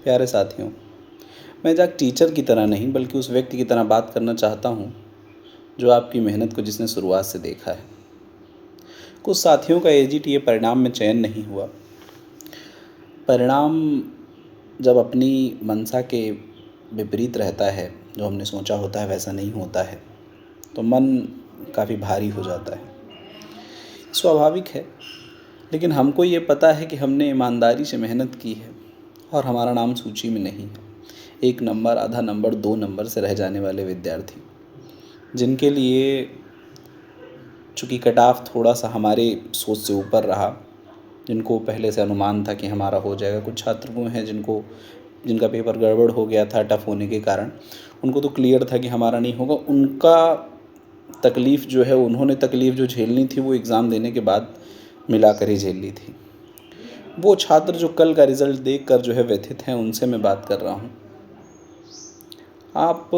प्यारे साथियों, मैं आज एक टीचर की तरह नहीं बल्कि उस व्यक्ति की तरह बात करना चाहता हूँ जो आपकी मेहनत को जिसने शुरुआत से देखा है। कुछ साथियों का एजीटीए परिणाम में चयन नहीं हुआ। परिणाम जब अपनी मंशा के विपरीत रहता है, जो हमने सोचा होता है वैसा नहीं होता है, तो मन काफ़ी भारी हो जाता है। स्वाभाविक है, लेकिन हमको ये पता है कि हमने ईमानदारी से मेहनत की है और हमारा नाम सूची में नहीं है। 1 नंबर, आधा नंबर, 2 नंबर से रह जाने वाले विद्यार्थी, जिनके लिए चूँकि कट ऑफ थोड़ा-सा हमारे सोच से ऊपर रहा, जिनको पहले से अनुमान था कि हमारा हो जाएगा। कुछ छात्र वो हैं जिनका पेपर गड़बड़ हो गया था टफ़ होने के कारण, उनको तो क्लियर था कि हमारा नहीं होगा। उनका तकलीफ़ जो है, उन्होंने तकलीफ़ जो झेलनी थी वो एग्ज़ाम देने के बाद मिला कर ही झेल ली थी। वो छात्र जो कल का रिज़ल्ट देखकर जो है व्यथित हैं, उनसे मैं बात कर रहा हूँ। आप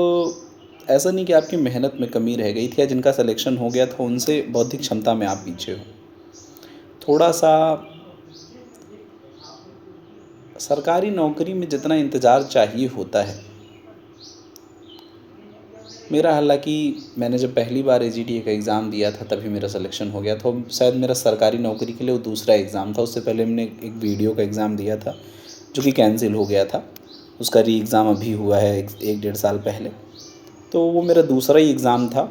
ऐसा नहीं कि आपकी मेहनत में कमी रह गई थी या जिनका सिलेक्शन हो गया था उनसे बौद्धिक क्षमता में आप पीछे हो। थोड़ा-सा सरकारी नौकरी में जितना इंतज़ार चाहिए होता है, मेरा हालाँकि मैंने जब पहली बार एजीटीए का एग्ज़ाम दिया था तभी मेरा सिलेक्शन हो गया था। शायद मेरा सरकारी नौकरी के लिए वो दूसरा एग्ज़ाम था। उससे पहले मैंने एक वीडियो का एग्ज़ाम दिया था जो कि कैंसिल हो गया था। उसका री एग्ज़ाम अभी हुआ है 1 डेढ़ साल पहले। तो वो मेरा दूसरा ही एग्ज़ाम था,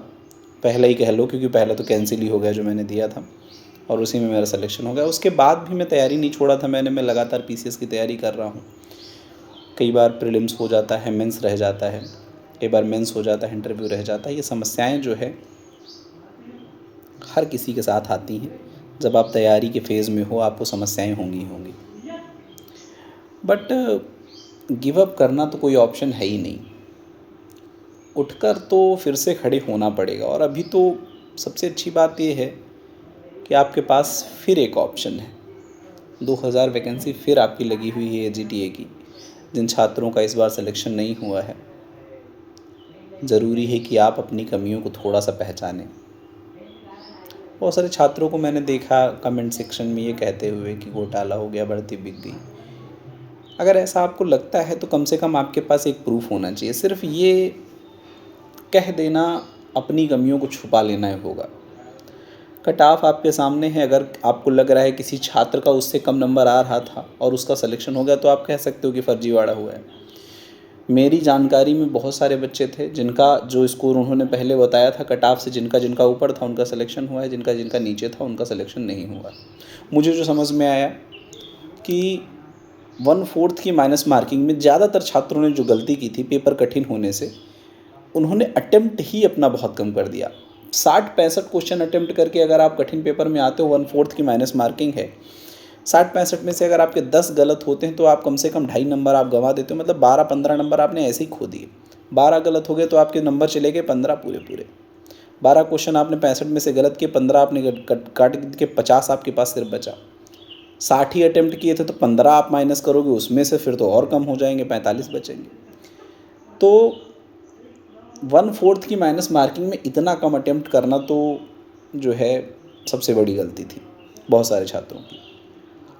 पहला ही कह लो, क्योंकि पहला तो कैंसिल ही हो गया जो मैंने दिया था और उसी में मेरा सिलेक्शन हो गया। उसके बाद भी मैं तैयारी नहीं छोड़ा था। मैं लगातार पीसीएस की तैयारी कर रहा हूँ। कई बार प्रीलिम्स हो जाता है, मेंस रह जाता है, कई बार मेंस हो जाता है, इंटरव्यू रह जाता है। ये समस्याएं जो है हर किसी के साथ आती हैं। जब आप तैयारी के फेज़ में हो आपको समस्याएं होंगी ही होंगी, बट गिव अप करना तो कोई ऑप्शन है ही नहीं। उठकर तो फिर से खड़े होना पड़ेगा। और अभी तो सबसे अच्छी बात ये है कि आपके पास फिर एक ऑप्शन है। 2000 वैकेंसी फिर आपकी लगी हुई है एजीटीए की। जिन छात्रों का इस बार सिलेक्शन नहीं हुआ है, ज़रूरी है कि आप अपनी कमियों को थोड़ा सा पहचानें। बहुत सारे छात्रों को मैंने देखा कमेंट सेक्शन में ये कहते हुए कि घोटाला हो गया, भर्ती बिक गई। अगर ऐसा आपको लगता है तो कम से कम आपके पास एक प्रूफ होना चाहिए। सिर्फ ये कह देना अपनी कमियों को छुपा लेना ही होगा। कट ऑफ आपके सामने है। अगर आपको लग रहा है किसी छात्र का उससे कम नंबर आ रहा था और उसका सिलेक्शन हो गया, तो आप कह सकते हो कि फर्जीवाड़ा हुआ है। मेरी जानकारी में बहुत सारे बच्चे थे जिनका जो स्कोर उन्होंने पहले बताया था कट ऑफ से, जिनका जिनका ऊपर था उनका सिलेक्शन हुआ है, जिनका जिनका नीचे था उनका सिलेक्शन नहीं हुआ। मुझे जो समझ में आया कि 1/4 की माइनस मार्किंग में ज़्यादातर छात्रों ने जो गलती की थी पेपर कठिन होने से, उन्होंने अटेम्प्ट ही अपना बहुत कम कर दिया। 60-65 क्वेश्चन अटेम्प्ट करके अगर आप कठिन पेपर में आते हो, 1/4 की माइनस मार्किंग है, 60-65 में से अगर आपके 10 गलत होते हैं तो आप कम से कम 2.5 नंबर आप गंवा देते हो। मतलब 12-15 नंबर आपने ऐसे ही खो दिए। 12 गलत हो गए तो आपके नंबर चले गए 15 पूरे पूरे। 12 क्वेश्चन आपने 65 में से गलत किए, 15 आपने काट के 50 आपके पास सिर्फ बचा। 60 ही अटेम्प्ट किए थे तो 15 आप माइनस करोगे उसमें से, फिर तो और कम हो जाएंगे, 45 बचेंगे। तो 1/4 की माइनस मार्किंग में इतना कम अटेम्प्ट करना तो जो है सबसे बड़ी गलती थी बहुत सारे छात्रों की।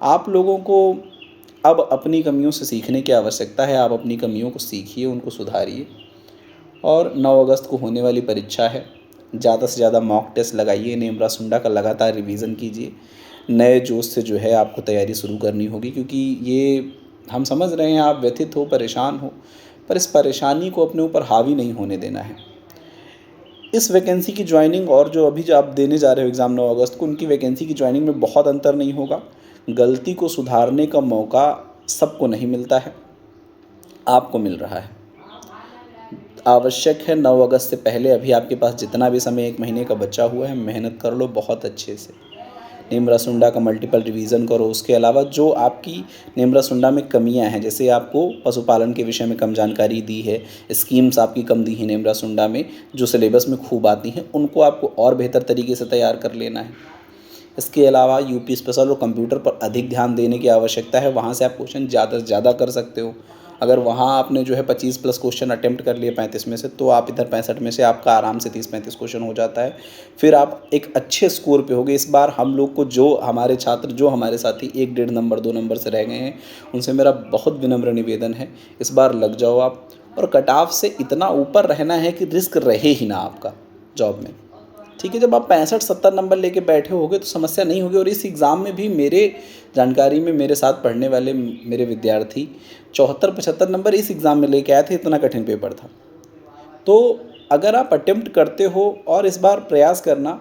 आप लोगों को अब अपनी कमियों से सीखने की आवश्यकता है। आप अपनी कमियों को सीखिए, उनको सुधारिए। और 9 अगस्त को होने वाली परीक्षा है, ज़्यादा से ज़्यादा मॉक टेस्ट लगाइए, नेमरा सुंडा का लगातार रिवीजन कीजिए। नए जोश से जो है आपको तैयारी शुरू करनी होगी, क्योंकि ये हम समझ रहे हैं आप व्यथित हो, परेशान हो, पर इस परेशानी को अपने ऊपर हावी नहीं होने देना है। इस वैकेंसी की ज्वाइनिंग और जो अभी जो आप देने जा रहे हो एग्ज़ाम 9 अगस्त को, उनकी वैकेंसी की ज्वाइनिंग में बहुत अंतर नहीं होगा। गलती को सुधारने का मौका सबको नहीं मिलता है, आपको मिल रहा है। आवश्यक है 9 अगस्त से पहले, अभी आपके पास जितना भी समय 1 महीने का बचा हुआ है, मेहनत कर लो बहुत अच्छे से। नेमरा सुंडा का मल्टीपल रिवीजन करो। उसके अलावा जो आपकी नेमरा सुंडा में कमियां हैं, जैसे आपको पशुपालन के विषय में कम जानकारी दी है, स्कीम्स आपकी कम दी हैं नेमरा सुंडा में, जो सिलेबस में खूब आती हैं, उनको आपको और बेहतर तरीके से तैयार कर लेना है। इसके अलावा यूपी स्पेशल और कंप्यूटर पर अधिक ध्यान देने की आवश्यकता है। वहाँ से आप क्वेश्चन ज़्यादा से ज़्यादा कर सकते हो। अगर वहाँ आपने जो है 25 प्लस क्वेश्चन अटेम्प्ट कर लिए 35 में से, तो आप इधर 65 में से आपका आराम से 30-35 क्वेश्चन हो जाता है। फिर आप एक अच्छे स्कोर पे होगे। इस बार हम लोग को जो हमारे छात्र, जो हमारे साथी 1-1.5 नंबर 2 नंबर से रह गए हैं, उनसे मेरा बहुत विनम्र निवेदन है, इस बार लग जाओ आप। और कट ऑफ से इतना ऊपर रहना है कि रिस्क रहे ही ना आपका जॉब में। ठीक है, जब आप 65-70 नंबर लेके बैठे होगे तो समस्या नहीं होगी। और इस एग्ज़ाम में भी मेरे जानकारी में मेरे साथ पढ़ने वाले मेरे विद्यार्थी 74-75 नंबर इस एग्ज़ाम में लेके आए थे, इतना कठिन पेपर था। तो अगर आप अटेम्प्ट करते हो और इस बार प्रयास करना,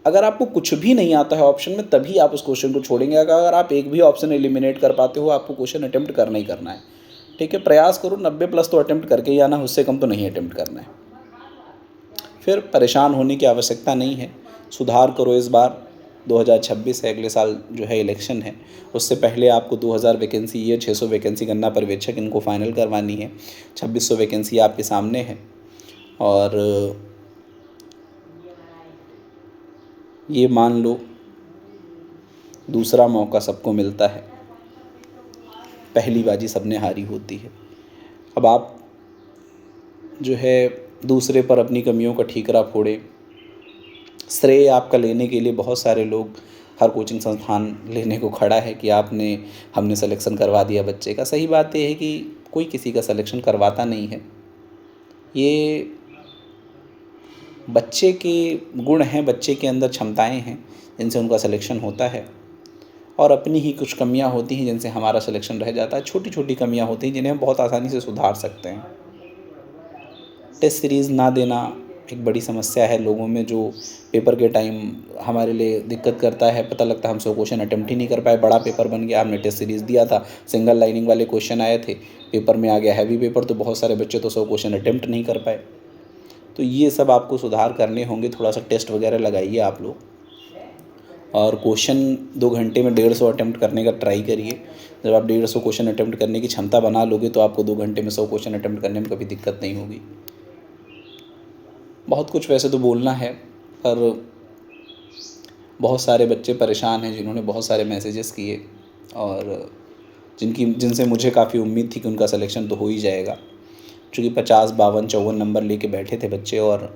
अगर आपको कुछ भी नहीं आता है ऑप्शन में, तभी आप उस क्वेश्चन को छोड़ेंगे। अगर आप एक भी ऑप्शन एलिमिनेट कर पाते हो, आपको क्वेश्चन अटेम्प्ट करना ही करना है। ठीक है, प्रयास करो, 90 प्लस तो अटेम्प्ट करके ही आना, उससे कम तो नहीं अटेम्प्ट करना है। फिर परेशान होने की आवश्यकता नहीं है, सुधार करो इस बार। 2026 है, अगले साल जो है इलेक्शन है, उससे पहले आपको 2000 वैकेंसी, ये 600 वैकेंसी गन्ना पर्यवेक्षक इनको फाइनल करवानी है। 2600 वैकेंसी आपके सामने है। और ये मान लो दूसरा मौका सबको मिलता है, पहली बाजी सबने हारी होती है। अब आप जो है दूसरे पर अपनी कमियों का ठीकरा फोड़े, श्रेय आपका लेने के लिए बहुत सारे लोग, हर कोचिंग संस्थान लेने को खड़ा है कि हमने सिलेक्शन करवा दिया बच्चे का। सही बात यह है कि कोई किसी का सिलेक्शन करवाता नहीं है। ये बच्चे के गुण हैं, बच्चे के अंदर क्षमताएं हैं जिनसे उनका सिलेक्शन होता है, और अपनी ही कुछ कमियां होती हैं जिनसे हमारा सिलेक्शन रह जाता है। छोटी छोटी कमियां होती हैं जिन्हें हम बहुत आसानी से सुधार सकते हैं। टेस्ट सीरीज़ ना देना एक बड़ी समस्या है लोगों में, जो पेपर के टाइम हमारे लिए दिक्कत करता है। पता लगता है हम 100 क्वेश्चन अटेम्प्ट ही नहीं कर पाए, बड़ा पेपर बन गया, हमने टेस्ट सीरीज़ दिया था, सिंगल लाइनिंग वाले क्वेश्चन आए थे, पेपर में आ गया हैवी पेपर, तो बहुत सारे बच्चे तो 100 क्वेश्चन अटेम्प्ट नहीं कर पाए। तो ये सब आपको सुधार करने होंगे। थोड़ा सा टेस्ट वगैरह लगाइए आप लोग, और क्वेश्चन 2 घंटे में 150 अटेम्प्ट करने का ट्राई करिए। जब आप 150 क्वेश्चन अटेम्प्ट करने की क्षमता बना लोगे तो आपको 2 घंटे में 100 क्वेश्चन अटेम्प्ट करने में कभी दिक्कत नहीं होगी। बहुत कुछ वैसे तो बोलना है, पर बहुत सारे बच्चे परेशान हैं जिन्होंने बहुत सारे मैसेजेस किए, और जिनसे मुझे काफ़ी उम्मीद थी कि उनका सिलेक्शन तो हो ही जाएगा। चूँकि 50, 52, 54 नंबर लेके बैठे थे बच्चे, और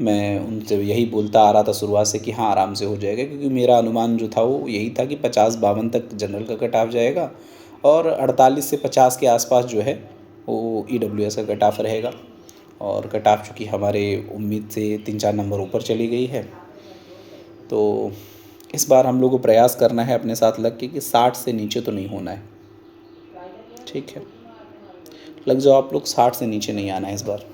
मैं उनसे यही बोलता आ रहा था शुरुआत से कि हाँ आराम से हो जाएगा, क्योंकि मेरा अनुमान जो था वो यही था कि 50-52 तक जनरल का कट ऑफ जाएगा, और 48 से 50 के आसपास जो है वो EWS का कट ऑफ रहेगा। और कट ऑफ चूँकि हमारे उम्मीद से 3-4 नंबर ऊपर चली गई है, तो इस बार हम लोग को प्रयास करना है अपने साथ लग के कि 60 से नीचे तो नहीं होना है। ठीक है, लग जाओ आप लोग, 60 से नीचे नहीं आना है इस बार।